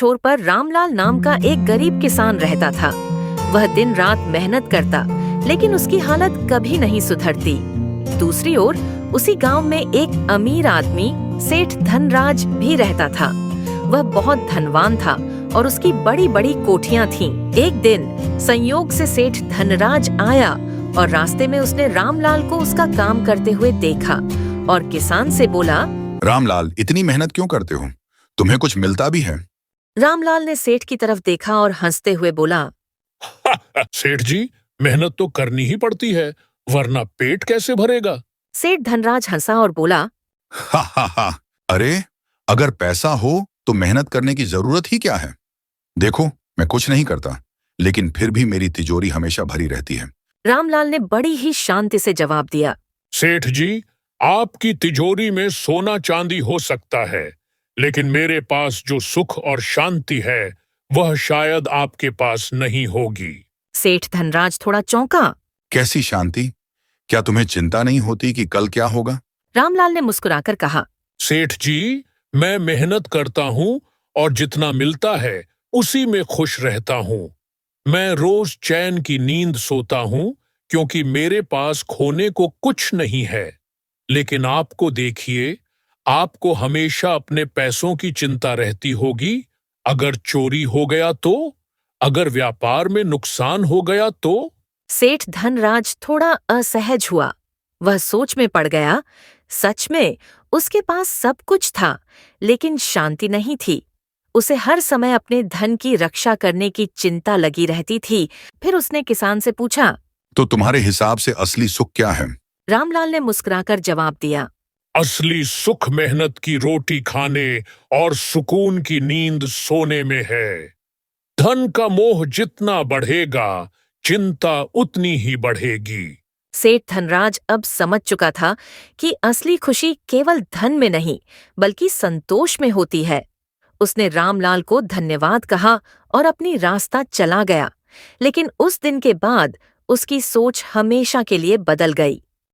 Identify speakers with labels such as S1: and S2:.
S1: छोर पर रामलाल नाम का एक गरीब किसान रहता था। वह दिन रात मेहनत करता, लेकिन उसकी हालत कभी नहीं सुधरती। दूसरी ओर उसी गांव में एक अमीर आदमी सेठ धनराज भी रहता था। वह बहुत धनवान था और उसकी बड़ी बड़ी कोठियां थीं। एक दिन संयोग से सेठ धनराज आया और रास्ते में उसने रामलाल को उसका काम करते हुए देखा और किसान से बोला,
S2: रामलाल, इतनी मेहनत क्यों करते हो? तुम्हें कुछ मिलता भी है?
S1: रामलाल ने सेठ की तरफ देखा और हंसते हुए बोला,
S3: सेठ जी, मेहनत तो करनी ही पड़ती है, वरना पेट कैसे भरेगा?
S1: सेठ धनराज हंसा और बोला,
S2: हा। अरे, अगर पैसा हो तो मेहनत करने की जरूरत ही क्या है? देखो, मैं कुछ नहीं करता, लेकिन फिर भी मेरी तिजोरी हमेशा भरी रहती है।
S1: रामलाल ने बड़ी ही शांति से जवाब दिया,
S3: सेठ जी, आपकी तिजोरी में सोना चांदी हो सकता है, लेकिन मेरे पास जो सुख और शांति है वह शायद आपके पास नहीं होगी।
S1: सेठ धनराज थोड़ा चौंका।
S2: कैसी शांति? क्या तुम्हें चिंता नहीं होती कि कल क्या होगा?
S1: रामलाल ने मुस्कुराकर कहा,
S3: सेठ जी, मैं मेहनत करता हूँ और जितना मिलता है उसी में खुश रहता हूँ। मैं रोज चैन की नींद सोता हूँ क्योंकि मेरे पास खोने को कुछ नहीं है। लेकिन आपको देखिए, आपको हमेशा अपने पैसों की चिंता रहती होगी। अगर चोरी हो गया तो, अगर व्यापार में नुकसान हो गया तो।
S1: सेठ धनराज थोड़ा असहज हुआ। वह सोच में पड़ गया। सच में उसके पास सब कुछ था, लेकिन शांति नहीं थी। उसे हर समय अपने धन की रक्षा करने की चिंता लगी रहती थी। फिर उसने किसान से पूछा,
S2: तो तुम्हारे हिसाब से असली सुख क्या है?
S1: रामलाल ने मुस्कुराकर जवाब दिया,
S3: असली सुख मेहनत की रोटी खाने और सुकून की नींद सोने में है। धन का मोह जितना बढ़ेगा, चिंता उतनी ही बढ़ेगी।
S1: सेठ धनराज अब समझ चुका था कि असली खुशी केवल धन में नहीं, बल्कि संतोष में होती है। उसने रामलाल को धन्यवाद कहा और अपनी रास्ता चला गया। लेकिन उस दिन के बाद उसकी सोच हमेशा के लिए बदल गई।